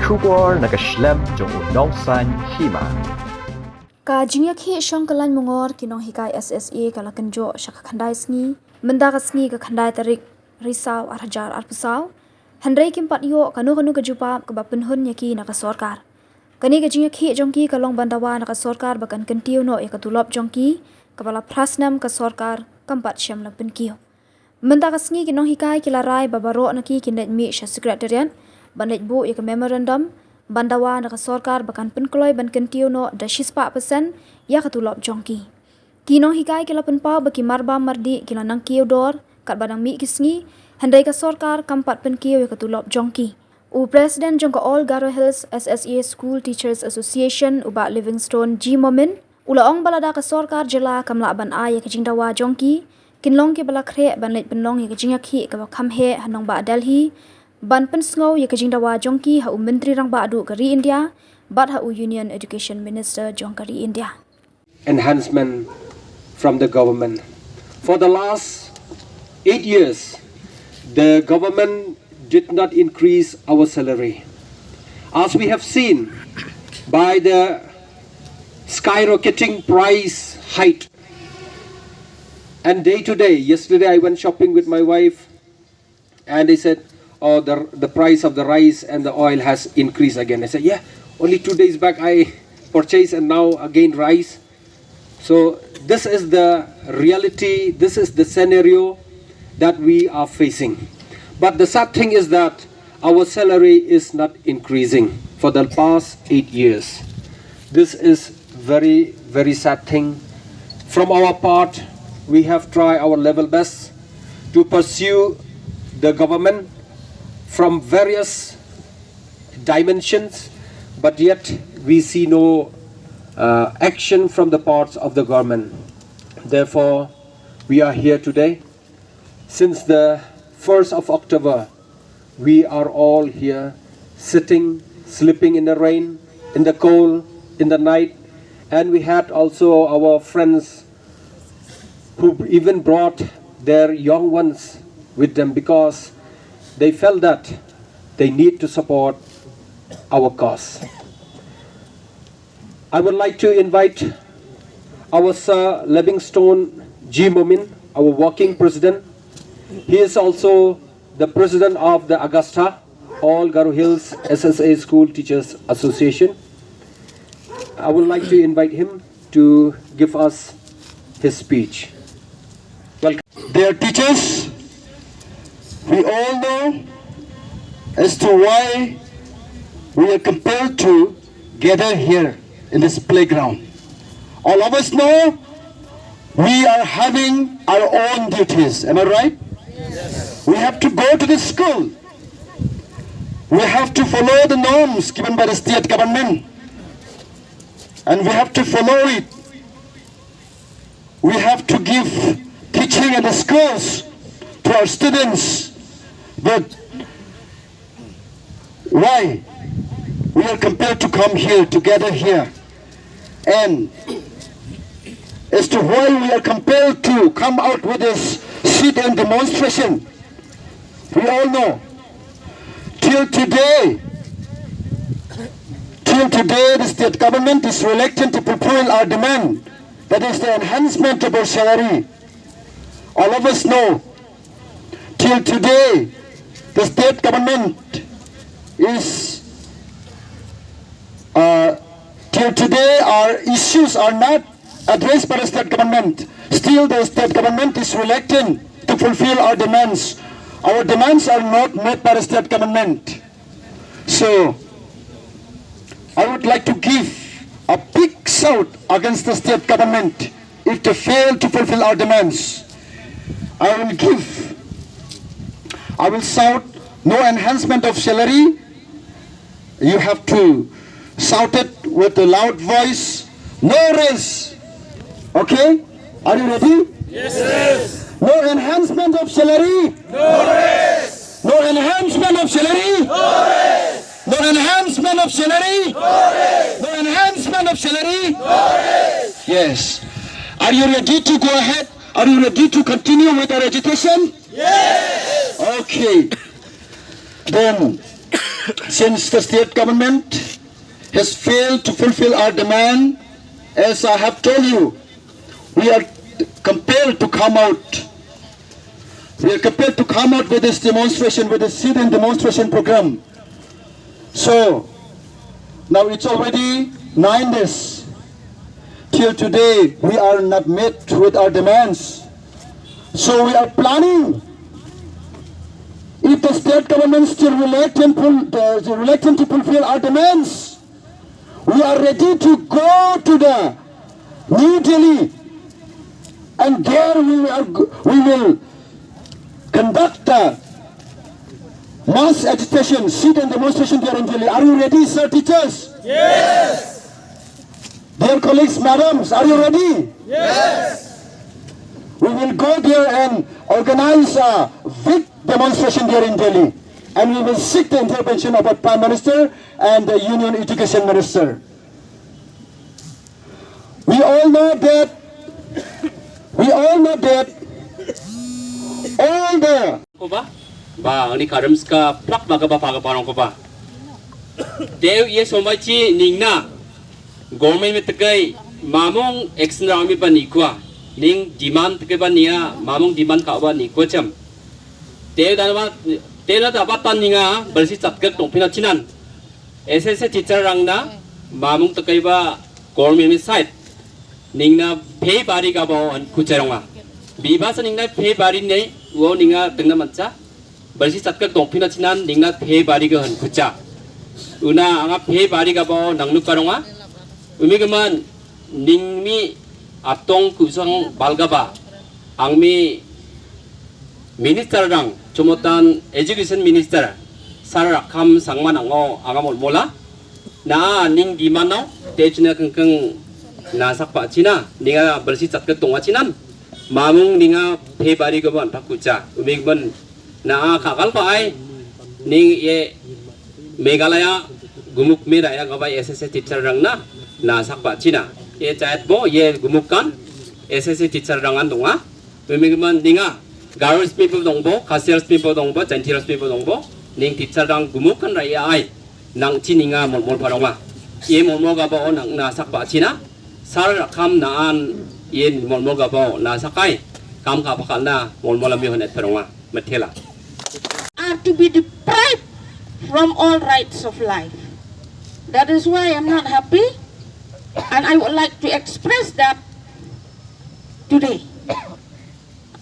Shubor nakaslem jong unongsan Hima. Ka jingya khi shongkalan mongor ki Nonghikai SSA kala kanjo shaka khandai sngi menda ka sngi ka khandai tarik risaw arhajar arpusaw handrai kim pat yo kanu ka jupa ka bapun hun yaki naka sarkar kani ka jingya khi jongki ka long bandawa naka sarkar bakan kantiu no ya ka tulop jongki ka bala prasnam ka sarkar kampat syam la penkiyo menda ka sngi ki Nonghikai ki larai babaro naki ki net mi sha Secretariat banet bu ya ka memorandum bandawa naka sarkar bakan penkloi ban kentiu no da 6% ya katulop jongki kino hikai kila penpau baki marba mardi kila nang kiu dor kat badang mi kisngi handai ka sarkar kampat penkiu ya katulop jongki u president jongka all Garo Hills SSA School Teachers Association uba Livingstone G Momin ula ong balada ka sarkar jela kamla ban a ya ka Jingdawa jongki kinlong ke bala khre ban leit penlong ya ka jingakhi ka kham he hanong ba Delhi ban pensngau ya ka Jingdawa jongki ha menteri rang ba adu kari India bat ha Union Education Minister jongkari India enhancement from the government. For the last 8 years, the government did not increase our salary. As we have seen by the skyrocketing price hike, and day to day, yesterday I went shopping with my wife and they said, oh, the price of the rice and the oil has increased again. I said, yeah, only 2 days back I purchased and now again rice. So this is the reality, this is the scenario that we are facing. But the sad thing is that our salary is not increasing for the past 8 years. This is very, very sad thing. From our part, we have tried our level best to pursue the government from various dimensions, but yet we see no action from the parts of the government. Therefore, we are here today. Since the 1st of October, we are all here sitting, sleeping in the rain, in the cold, in the night, and we had also our friends who even brought their young ones with them because they felt that they need to support our cause. I would like to invite our Sir Livingstone G. Momin, our working president. He is also the president of the Augusta, All Garo Hills SSA School Teachers Association. I would like to invite him to give us his speech. Welcome. Dear teachers, we all know as to why we are compelled to gather here in this playground. All of us know we are having our own duties. Am I right? Yes. We have to go to the school. We have to follow the norms given by the state government. And we have to follow it. We have to give teaching in the schools to our students. But why we are compelled to come here, together here? And as to why we are compelled to come out with this sit-in demonstration, we all know. Till today, the state government is reluctant to fulfill our demand. That is the enhancement of our salary. All of us know, till today, the state government is, till today our issues are not addressed by the state government. Still the state government is reluctant to fulfill our demands. Our demands are not met by the state government. So, I would like to give a big shout against the state government if they fail to fulfill our demands. I will shout no enhancement of salary. You have to shout it with a loud voice. No raise. Okay? Are you ready? Yes. No enhancement of salary. No raise. No enhancement of salary. No raise. No enhancement of salary. No raise. No enhancement of salary. No raise. Yes. Are you ready to go ahead? Are you ready to continue with our education? Yes. Okay. Then since the state government has failed to fulfill our demand, as I have told you, we are compelled to come out. We are compelled to come out with this demonstration, with this sit-in demonstration program. So, now it's already 9 days. Till today, we are not met with our demands. So we are planning. If the state government is still reluctant to fulfill our demands, we are ready to go to the New Delhi, and there we will conduct a mass agitation, sit-in demonstration there in Delhi. Are you ready, sir, teachers? Yes. Dear colleagues, madams, are you ready? Yes. We will go there and organize a big demonstration there in Delhi, and we will seek the intervention of our Prime Minister and the Union Education Minister. We all know that all the ko ba ni karams ka plak ba parang ko ba dew ye somai chi ningna government me takai mamong action rami ba ni kwa ning demand takai ba niya mamong demand ka ba ni ko cham dew da ba tan ninga bersi chatkak tong pina chinan ss teacher rang na mamong takai ba government me side ningna pay bari ka ba an kucharonga bibasa ningna pay bari nei wo ninga tengna mancha bersi chatkak tong pina chinan ningna pay bari ga han kucha una anga pay bari ka ba nangnu karonga umigaman ningmi atong kusang balgaba angmi minister rang chomotan education minister sararakam sangman ango angamol mola na ning dimanaw tejna kengkeng nasak pa china ninga bersi chatkak tong chinan mamung ninga pay bari ka ba pakucha umigaman na kakal pa ay ning ye Meghalaya gumuk mera ya gabay SSC teacher rang na nasak pa China ye chat bo ye gumukan SSC teacher rangan donga umigaman ninga garus people dongbo cashiers people dongbo jantiers people dongbo ning teacher rang gumukan ra ya ay nang chininga molmol paronga ye molmol ga bo nang nasak pa China sar kam naan ye molmol ga bo nasakai kam ka pakal na molmol ami honet paronga matela are to be deprived from all rights of life. That is why I'm not happy, and I would like to express that today.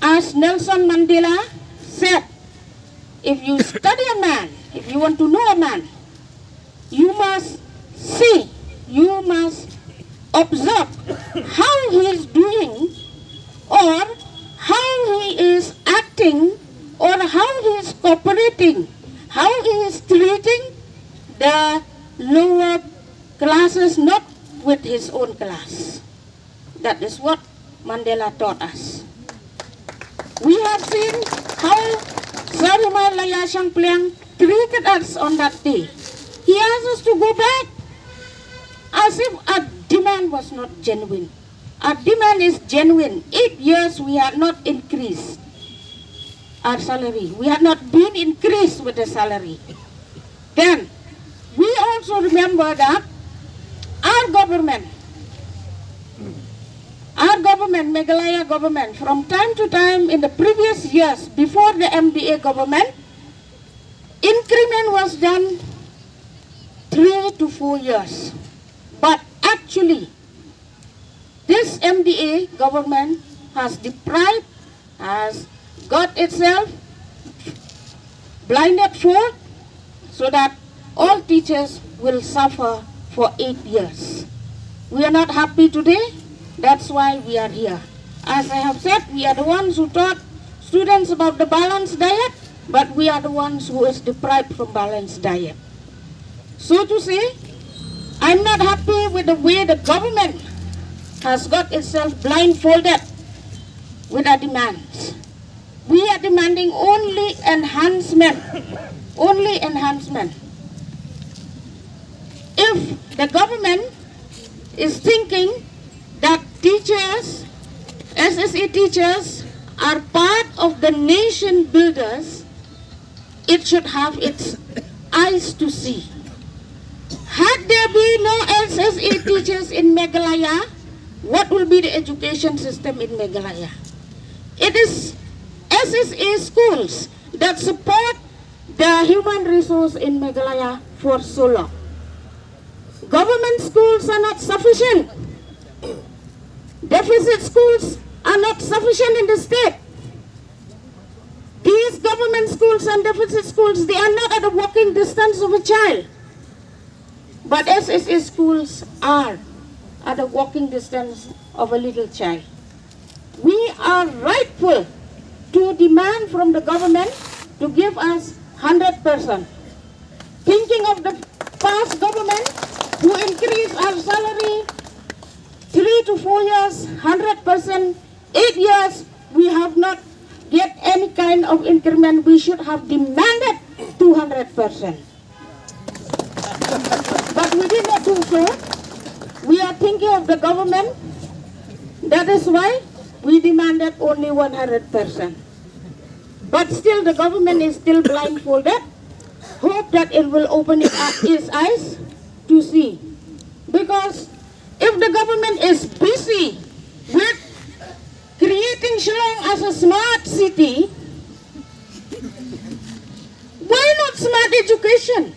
As Nelson Mandela said, if you study a man, if you want to know a man, you must see, you must observe how he is doing or how he is acting or how he is cooperating, how he is treating the lower classes, not with his own class. That is what Mandela taught us. We have seen how Sir Hima treated us on that day. He asked us to go back as if our demand was not genuine. Our demand is genuine. 8 years we had not increased our salary. We had not been increased with the salary. Then, we also remember that our government, Meghalaya government, from time to time in the previous years, before the MDA government, increment was done 3 to 4 years. But actually, this MDA government has deprived, has got itself blinded for, so that all teachers will suffer for 8 years. We are not happy today. That's why we are here. As I have said, we are the ones who taught students about the balanced diet, but we are the ones who is deprived from balanced diet. So to say, I'm not happy with the way the government has got itself blindfolded with our demands. We are demanding only enhancement. Only enhancement. If the government is thinking that teachers, SSE teachers, are part of the nation builders, it should have its eyes to see. Had there been no SSA teachers in Meghalaya, what will be the education system in Meghalaya? It is SSA schools that support the human resource in Meghalaya for so long. Government schools are not sufficient. Deficit schools are not sufficient in the state. These government schools and deficit schools, they are not at a walking distance of a child. But SSA schools are at a walking distance of a little child. We are rightful to demand from the government to give us 100%. Thinking of the past government who increased our salary 3 to 4 years, 100%, 8 years, we have not get any kind of increment. We should have demanded 200%. But we did not do so. We are thinking of the government. That is why we demanded only 100%. But still the government is still blindfolded. Hope that it will open its eyes to see. Because if the government is busy with creating Shillong as a smart city, why not smart education?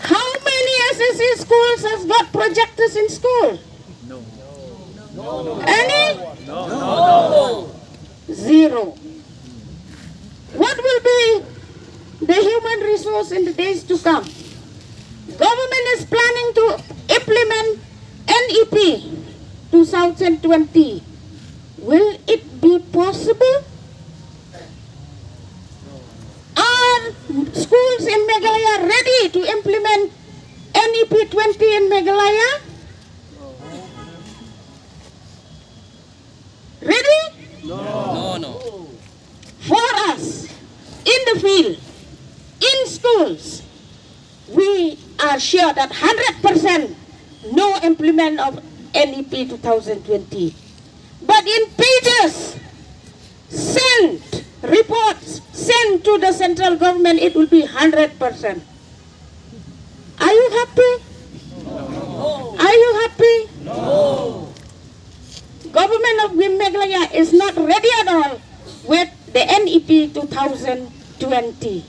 How many SSA schools has got projectors in school? Any? No. Zero. What will be the human resource in the days to come? Government is planning to implement NEP 2020. Will it be possible? Are schools in Meghalaya ready to implement NEP 20 in Meghalaya? Ready? No. For us, in the field, in schools, we are sure that 100% no implement of NEP 2020. But in pages, sent reports, sent to the central government, it will be 100%. Are you happy? No. Are you happy? No. Government of Meghalaya is not ready at all with the NEP 2020,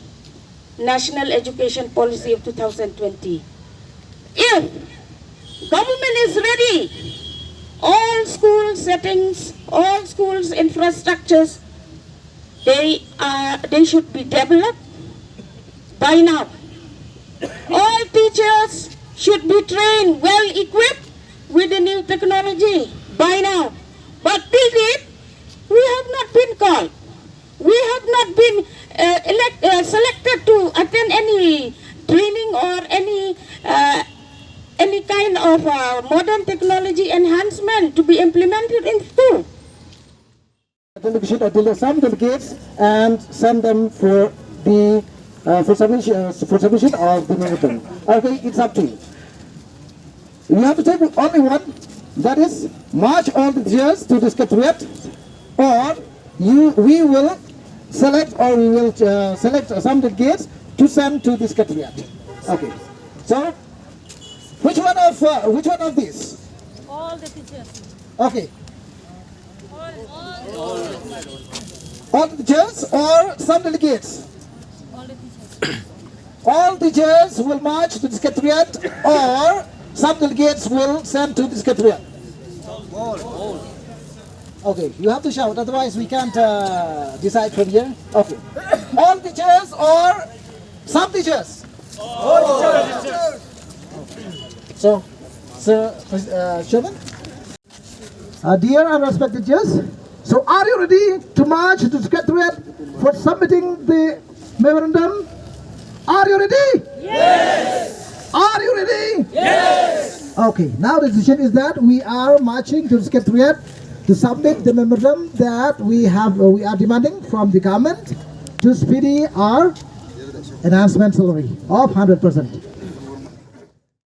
National Education Policy of 2020. If government is ready, all school settings, all schools infrastructures, they should be developed by now. All teachers should be trained, well equipped with the new technology by now. But till date, we have not been called. We have not been selected to attend any training or any kind of modern technology enhancement to be implemented in school. Some delegates and send them for the for submission of the memorandum. Okay, it's up to you. You have to take only one. That is, march all the teachers to the Secretariat, or we will select some delegates to send to the Secretariat. Okay. So, which one of these? All the teachers. Okay. All the teachers or some delegates? All the teachers. All teachers will march to the Secretariat, or some delegates will send to the Secretariat. Okay, you have to shout, otherwise we can't decide from here. Okay. All teachers or some teachers? All teachers. So, Sir Chairman, dear and respected teachers, so are you ready to march to the Secretariat for submitting the memorandum? Are you ready? Yes! Are you ready? Yes! Okay, now the decision is that we are marching to the Secretariat to submit the memorandum that we are demanding from the government to speedy our enhancement salary of 100%.